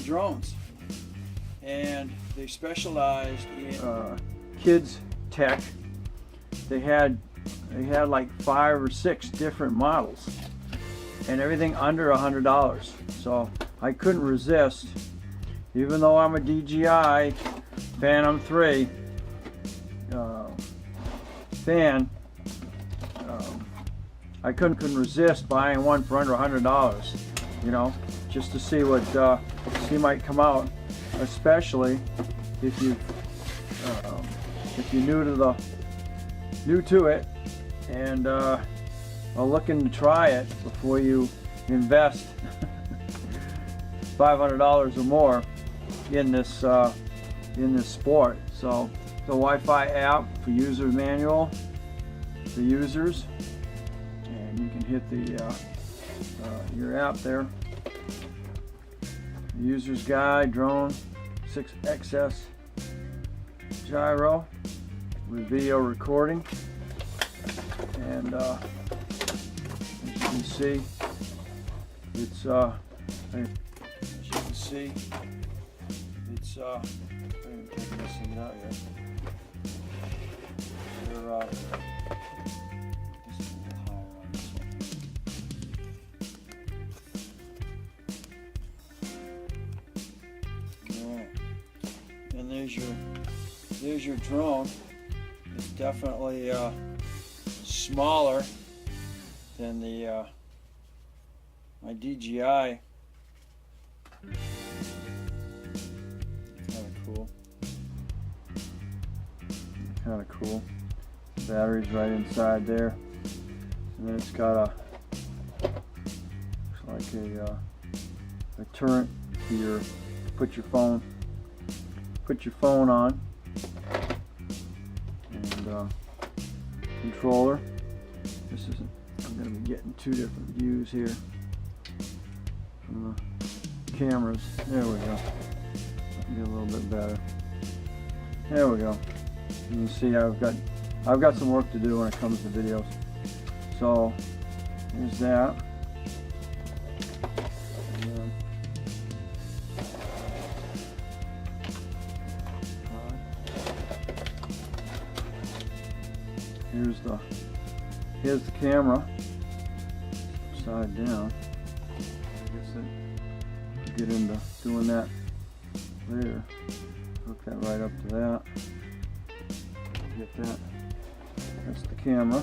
the drones, and they specialized in kids tech. They had like 5 or 6 different models, and everything under $100. So I couldn't resist, even though I'm a DJI Phantom 3 fan. I couldn't resist buying one for under $100. You know, just to see what might come out, especially if you're new to it and are looking to try it before you invest $500 or more in this sport. So the Wi-Fi app for user manual for users, and you can hit the your app there. User's guide, drone, 6XS gyro with video recording, and as you can see, it's I haven't taken this thing out yet. And there's your drone. It's definitely smaller than the my DJI. Kind of cool. The battery's right inside there, and then it's got looks like a turret to put your phone on, and controller. This isn't. I'm going to be getting 2 different views here from the cameras. There we go. Get a little bit better. There we go. You can see I've got some work to do when it comes to videos. So here's that. Here's the camera, upside down. I guess I'll get into doing that later. Hook that right up to that. Get that. That's the camera.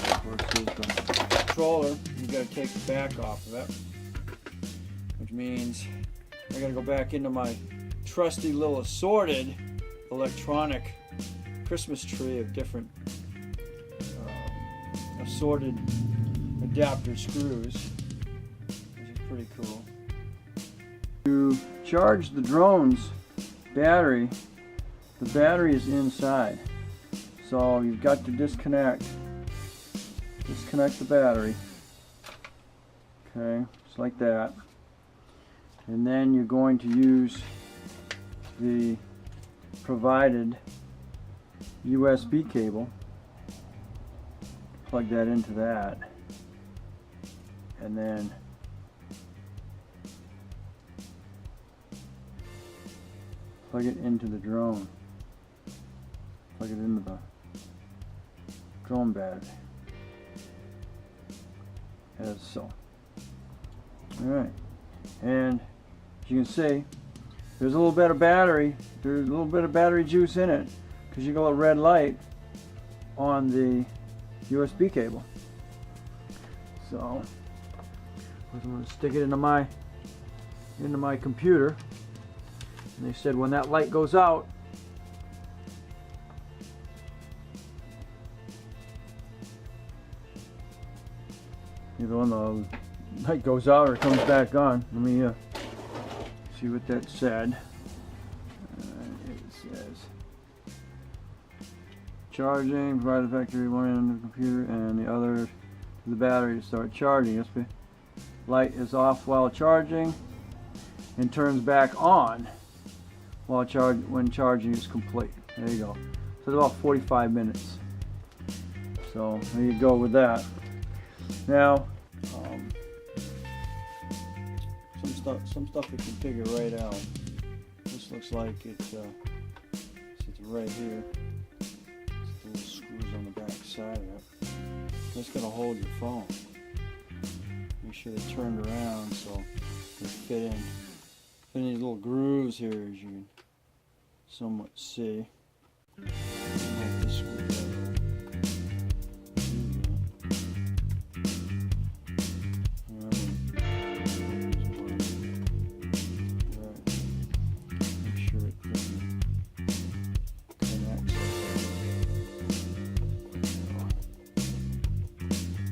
Of course, there's the controller. You got to take the back off of it, which means I got to go back into my trusty little assorted electronic Christmas tree of different assorted adapter screws, which is pretty cool. To charge the drone's battery, the battery is inside, so you've got to disconnect the battery, okay, just like that, and then you're going to use the provided USB cable, plug that into that, and then plug it into the drone, plug it into the drone battery, as so. Alright, and as you can see, there's a little bit of battery, juice in it, because you got a red light on the USB cable. So I'm going to stick it into my computer, and they said when that light goes out, either when the light goes out or it comes back on. Let me see what that said. It says charging, provide the factory one end of the computer and the other to the battery to start charging. USB light is off while charging and turns back on when charging is complete. There you go. So it's about 45 minutes. So there you go with that. Now stuff you can figure right out. This looks like it's right here. It's the little screws on the back side of it. That's gonna hold your phone. Make sure they're turned around so they fit in these little grooves here, as you can somewhat see. Like this screwdriver.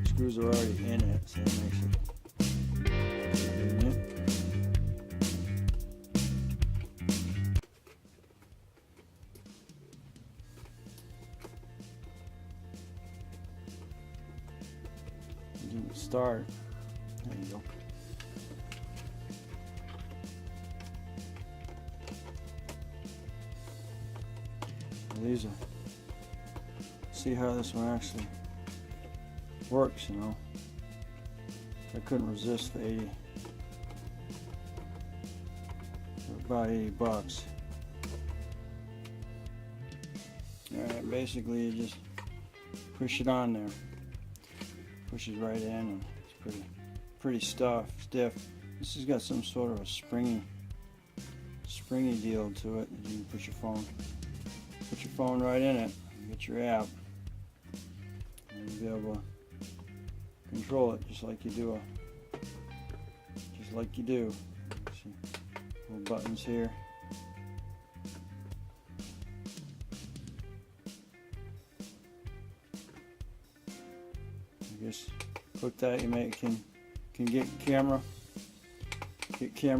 Screws are already in it, so that makes it. Give it a start. There you go. These are. See how this one actually works, you know. I couldn't resist the 80. About 80 bucks. Alright, basically you just push it on there. Pushes right in and it's pretty stiff. This has got some sort of a springy deal to it. You can put your phone right in it and get your app. And you'll be able to control it just like you do. See, little buttons here. You just click that. You can get camera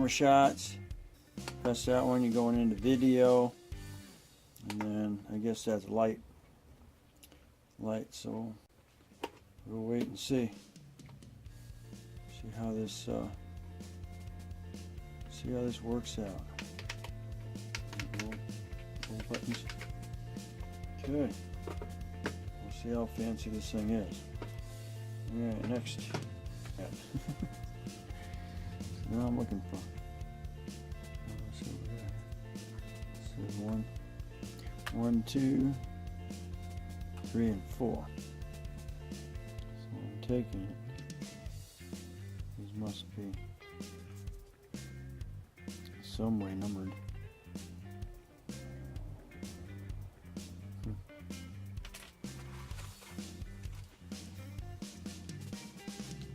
shots. Press that one. You're going into video, and then I guess that's light. So we'll wait and see how this works out. Little buttons. Okay. We'll see how fancy this thing is. Alright, next. Now I'm looking for. Let's see what we got. This is 1, 2, 3, and 4. So I'm taking it. These must be some way numbered.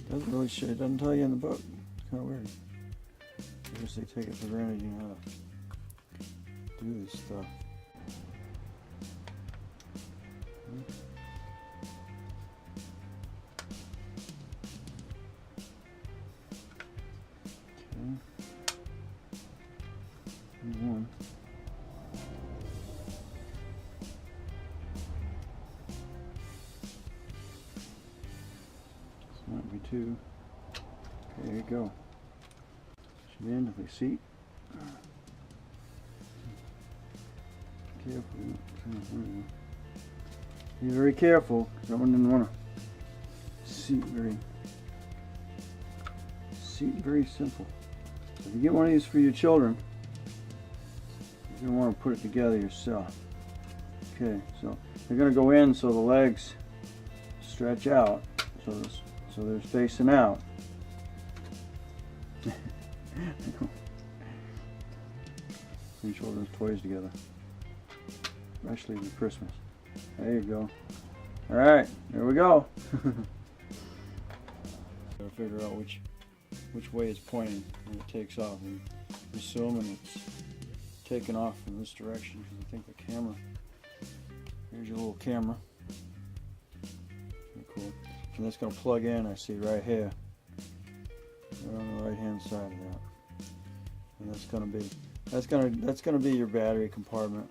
Doesn't really show. It doesn't tell you in the book. It's kind of weird. I guess they take it for granted you know how to do this stuff. Okay. One. This might be 2. Okay, there you go. Should be in the seat. Careful. Be very careful, because I didn't want to seat very simple. So if you get one of these for your children, you're going to want to put it together yourself. Okay, so they're going to go in so the legs stretch out, so they're facing out. Put children's toys together, especially for Christmas. There you go. All right, there we go. Gotta figure out which way it's pointing when it takes off. I'm assuming it's taking off from this direction because I think the camera. Here's your little camera. Pretty cool. And that's gonna plug in. I see right here. Right on the right hand side of that. And that's gonna be your battery compartment.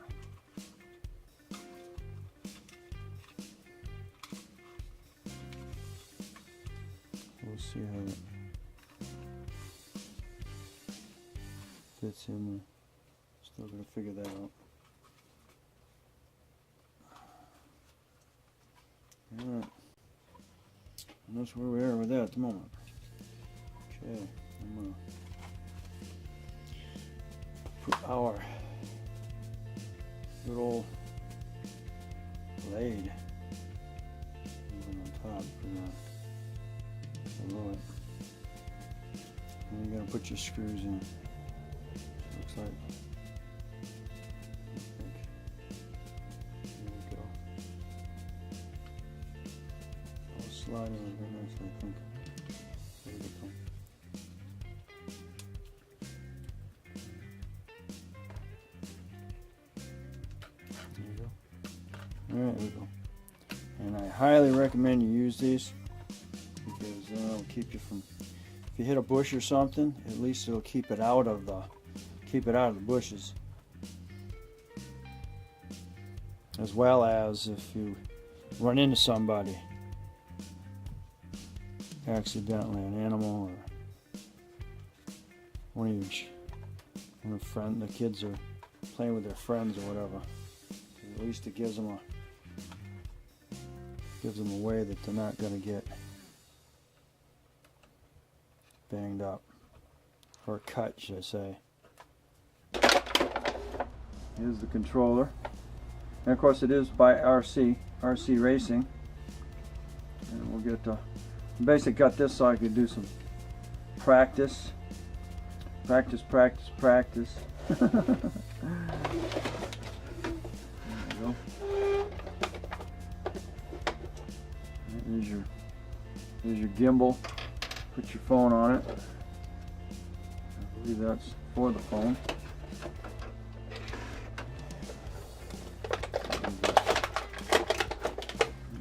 We'll see how it fits in there. Still gonna figure that out. Alright. And that's where we are with that at the moment. Okay, I'm gonna our good old blade. Moving on top below it. And you're gonna put your screws in. Looks like. There we go. I'll slide in very nicely, I think. There we go. There you go. Alright, there we go. And I highly recommend you use these because it'll keep you from, if you hit a bush or something, at least it'll keep it out of the bushes. As well as if you run into somebody accidentally, an animal or one of the kids are playing with their friends or whatever. At least it gives them a way that they're not going to get banged up or cut, should I say. Here's the controller, and of course it is by RC Racing, and we'll get basically got this so I could do some practice. There you go. There's your gimbal. Put your phone on it. I believe that's for the phone.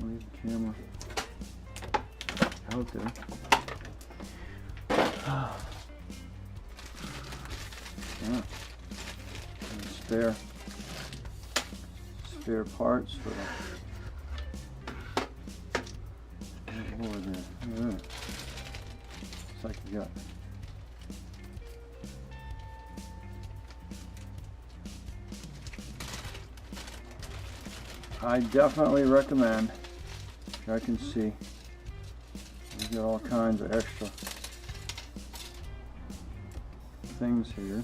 Leave the camera out there. Yeah. And spare parts for the board there. Yeah. Looks like you got I definitely recommend, which I can see, you got all kinds of extra things here.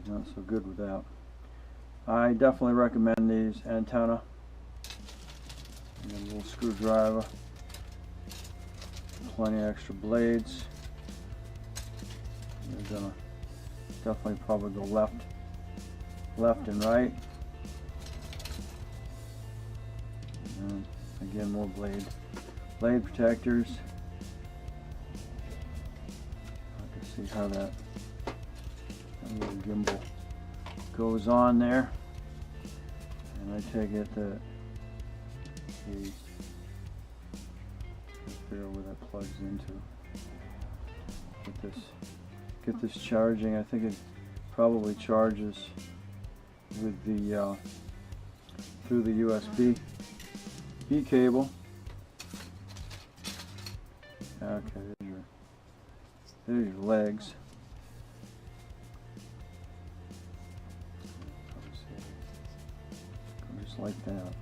Not so good with that. I definitely recommend these antenna. And a little screwdriver. Plenty of extra blades. They're gonna definitely probably go left and right. And again, more blade protectors. I can see how that little gimbal goes on there, and I take it that the figure where that plugs into. Get this charging. I think it probably charges with the through the USB cable. Okay, there's your legs. Just like that.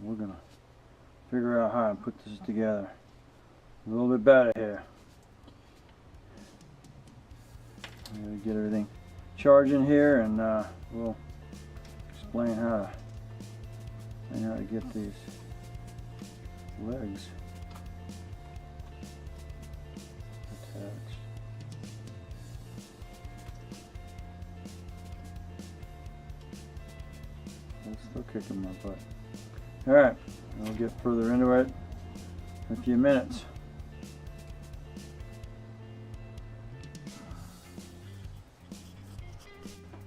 We're gonna figure out how to put this together a little bit better here. I'm gonna get everything charging here, and we'll explain how to get these legs attached. That's still kicking my butt. Alright, I'll get further into it in a few minutes.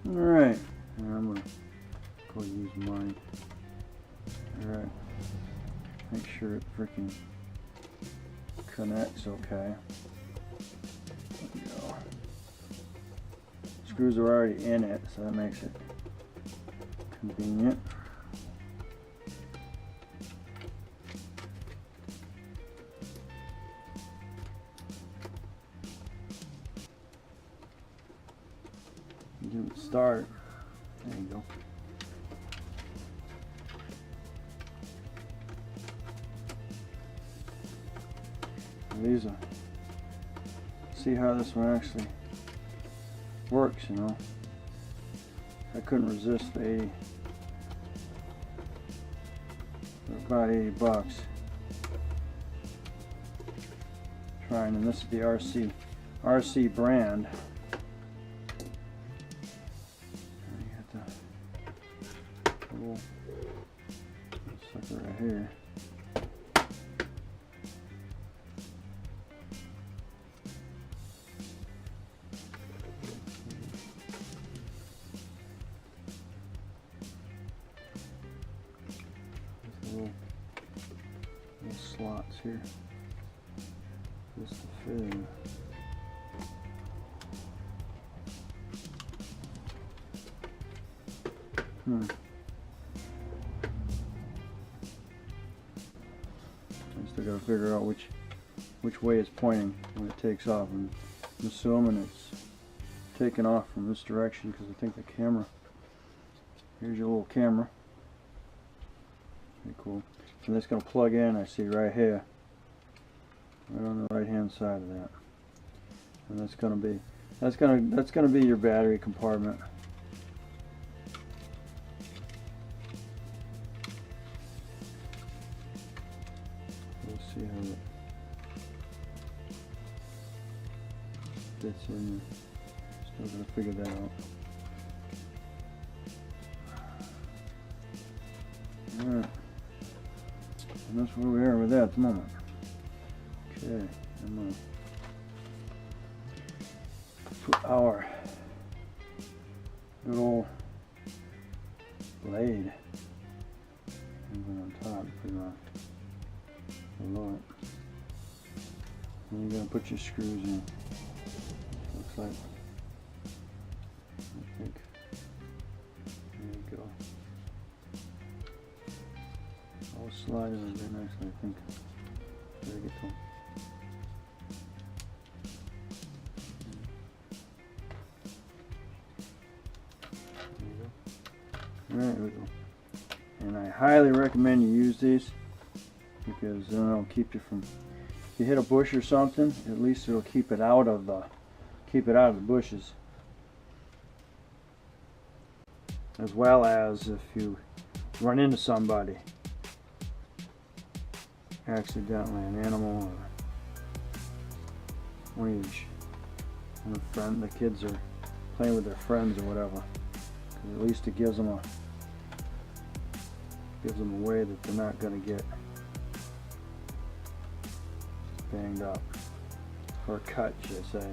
Alright, I'm going to go use mine. Alright, make sure it freaking connects okay. There we go. Screws are already in it, so that makes it convenient. Give it a start. There you go. These are, see how this one actually works, you know. I couldn't resist the 80. They're about 80 bucks. Trying, and this is the RC brand. You got the little sucker right here. Little slots here just to fit in. I still gotta figure out which way it's pointing when it takes off, and I'm assuming it's taking off from this direction because I think the camera, here's your little camera. Pretty cool. And that's going to plug in, I see right here, right on the right hand side of that. And that's going to be your battery compartment. We'll see how it fits in there. Still going to figure that out. Alright. And that's where we are with that at the moment. Okay, I'm going to put our good old blade on top, put it on below it. And you're going to put your screws in. Looks like, I think, there you go. I'll slide it in there nicely, I think. There we go. There we go. And I highly recommend you use these because it'll keep you from, if you hit a bush or something, at least it'll keep it out of the bushes. As well as if you run into somebody accidentally, an animal or the kids are playing with their friends or whatever. At least it gives them a way that they're not going to get banged up or cut, should I say.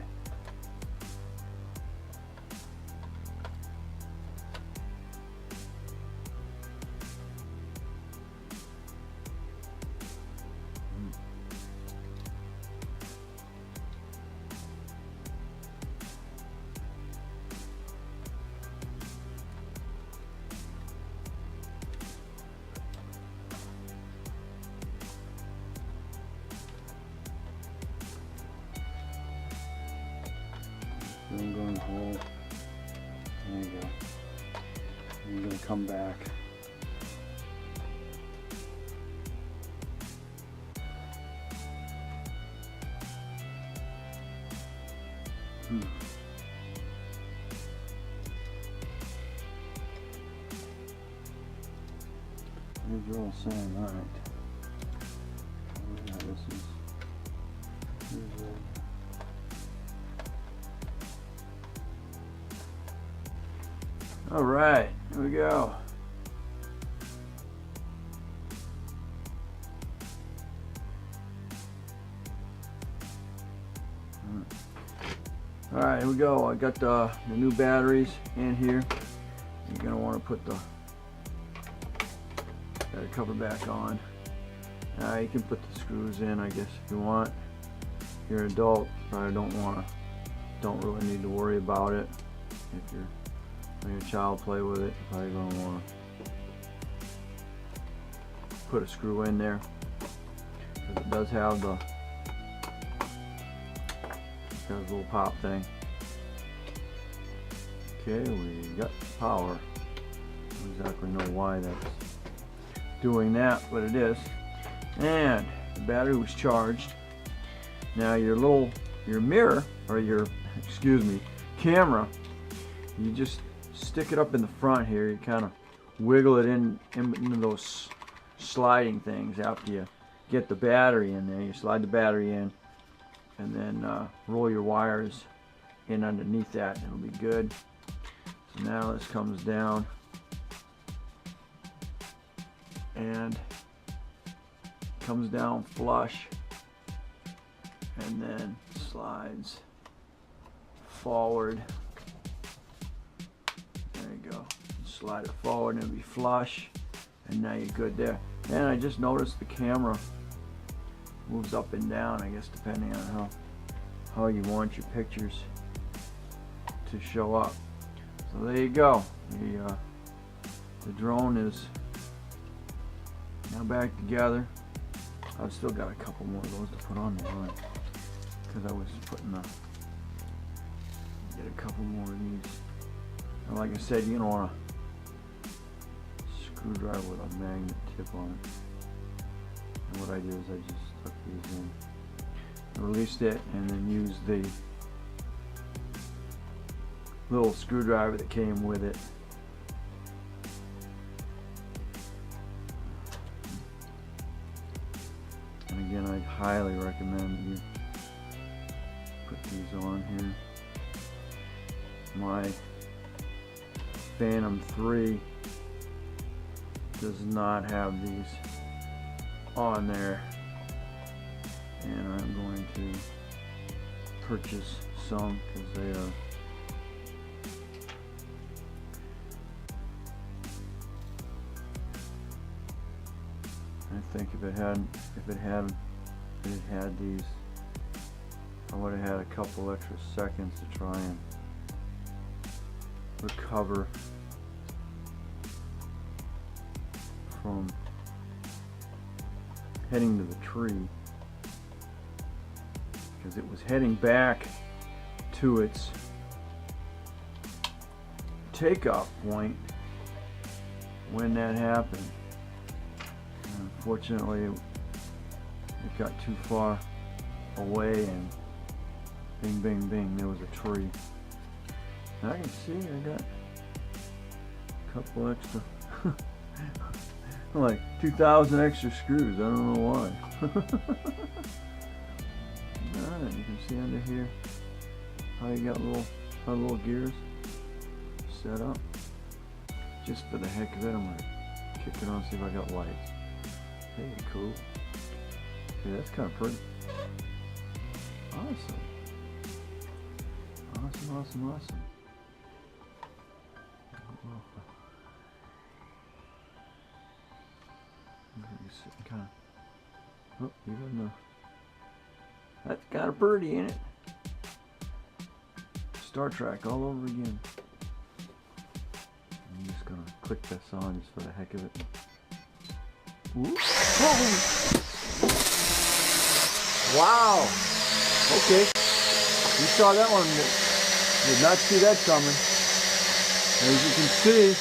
I'm going to hold. There you go. I'm going to come back. You're all saying, alright. All right, here we go. All right, here we go. I got the new batteries in here. You're gonna want to put the cover back on. You can put the screws in, I guess, if you want. If you're an adult, probably don't really need to worry about it. If you're letting your child play with it, you're probably gonna want to put a screw in there, because it does have the little pop thing. Okay, we got power. I don't exactly know why that's doing that, but it is. And the battery was charged. Now your mirror, or your camera, you just stick it up in the front here. You kind of wiggle it into those sliding things after you get the battery in there. You slide the battery in, and then roll your wires in underneath that, and it'll be good. So now this comes down and comes down flush, and then slides forward. There you go. Slide it forward and it'll be flush, and now you're good there. And I just noticed the camera moves up and down, I guess, depending on how you want your pictures to show up. So there you go. The drone is now back together. I've still got a couple more of those to put on there, because I was putting get a couple more of these. And like I said, you don't want a screwdriver with a magnet tip on it. And what I did is I just stuck these in, released it, and then used the little screwdriver that came with it. And again, I highly recommend you put these on here. My Phantom 3 does not have these on there, and I'm going to purchase some, because they are I think if it had these, I would have had a couple extra seconds to try and recover from heading to the tree, because it was heading back to its takeoff point when that happened. Unfortunately, it got too far away, and bing, bing, bing, there was a tree. And I can see I got a couple extra, like 2,000 extra screws. I don't know why. Alright, you can see under here how you got little gears set up. Just for the heck of it, I'm gonna kick it on, see if I got lights. Hey, cool. Yeah, that's kind of pretty. Awesome. Awesome, awesome, awesome. Kind of. Oh, even though that's got a birdie in it. Star Trek all over again. I'm just gonna click this on just for the heck of it. Ooh. Oh. Wow. Okay. You saw that one. Did not see that coming. As you can see.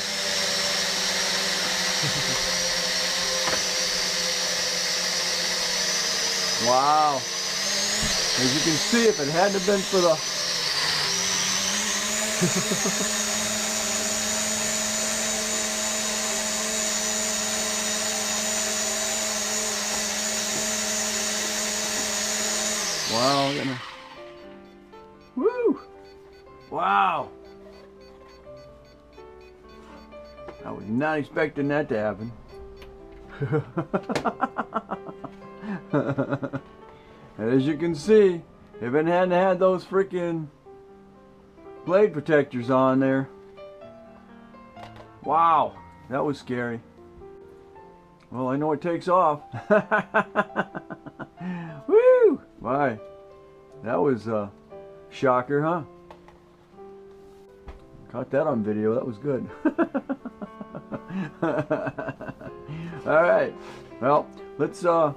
Wow. As you can see, if it hadn't have been for the wow, woo! Wow! I was not expecting that to happen. As you can see, if it hadn't had those freaking blade protectors on there, wow, that was scary. Well, I know it takes off. Woo! Bye. That was a shocker, huh? Caught that on video. That was good. All right. Well, let's. I'm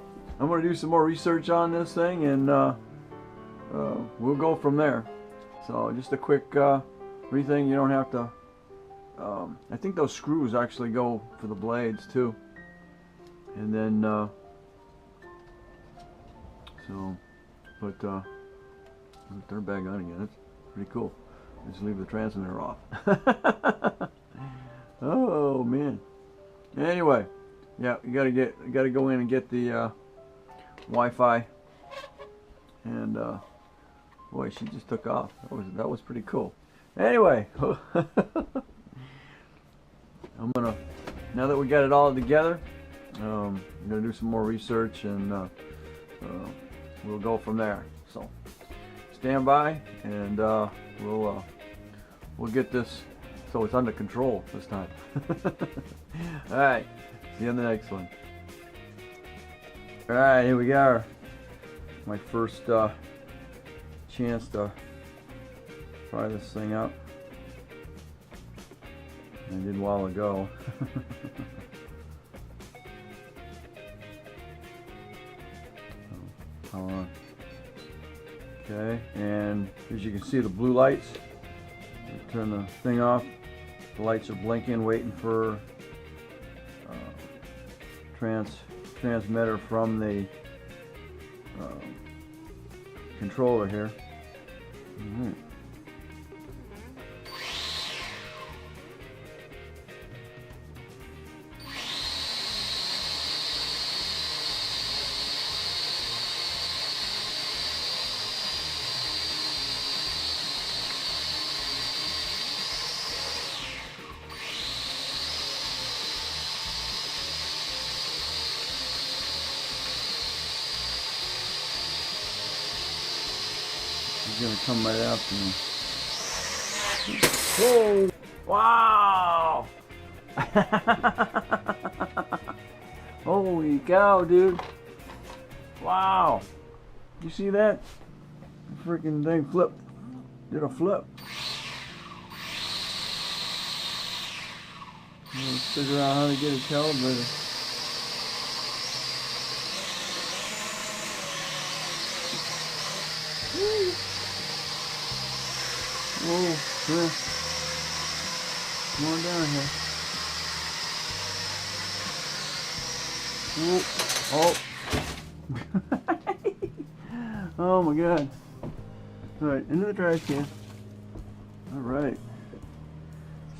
going to do some more research on this thing, and we'll go from there. So, just a quick thing. You don't have to. I think those screws actually go for the blades too. And then, they're back on again. That's pretty cool. Just leave the transmitter off. Oh man. Anyway, yeah, you gotta go in and get the Wi-Fi. And boy, she just took off. That was pretty cool. Anyway, now that we got it all together, I'm gonna do some more research, and we'll go from there. So stand by, and we'll get this so it's under control this time. All right, see you in the next one. All right, here we are. My first chance to try this thing out. I did a while ago. Power on. Okay, and as you can see, the blue lights. Turn the thing off. The lights are blinking, waiting for transmitter from the controller here. All right. He's gonna come right after me. Whoa! Wow! Holy cow, dude! Wow! You see that? The freaking thing flipped. Did a flip. Let's figure out how to get it calibrated. Oh, yeah. Come on down here. Oh. Oh my God. Alright, into the trash can. Alright.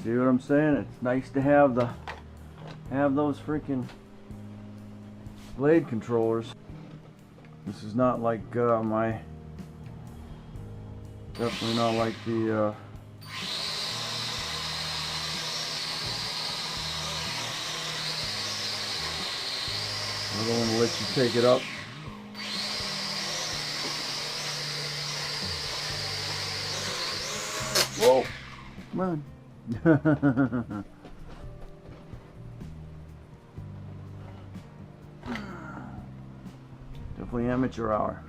See what I'm saying? It's nice to have those freaking blade controllers. This is not like definitely not like the I don't want to let you take it up. Whoa, come on. Definitely amateur hour.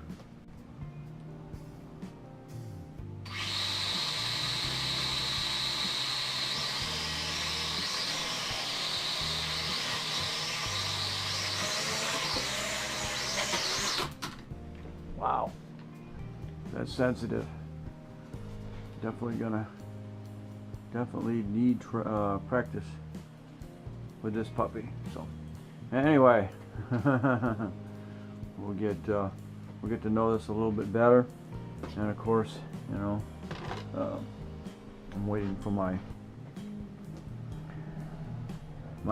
Wow, that's sensitive. Definitely need practice with this puppy. So anyway, we'll get to know this a little bit better, and of course, you know, I'm waiting for my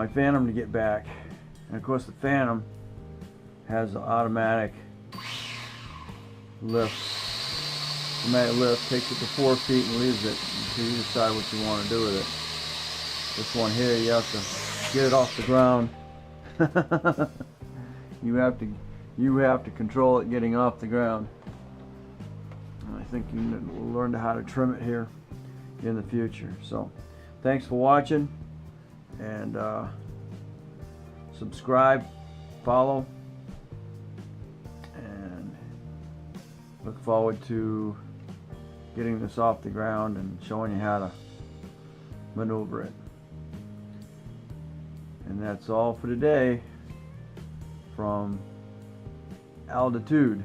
Phantom to get back, and of course the Phantom has an automatic lift. Automatic lift takes it to 4 feet and leaves it until you decide what you want to do with it. This one here, you have to get it off the ground. you have to control it getting off the ground. And I think you will learn how to trim it here in the future. So thanks for watching, and subscribe, follow, and look forward to getting this off the ground and showing you how to maneuver it. And that's all for today from altitude.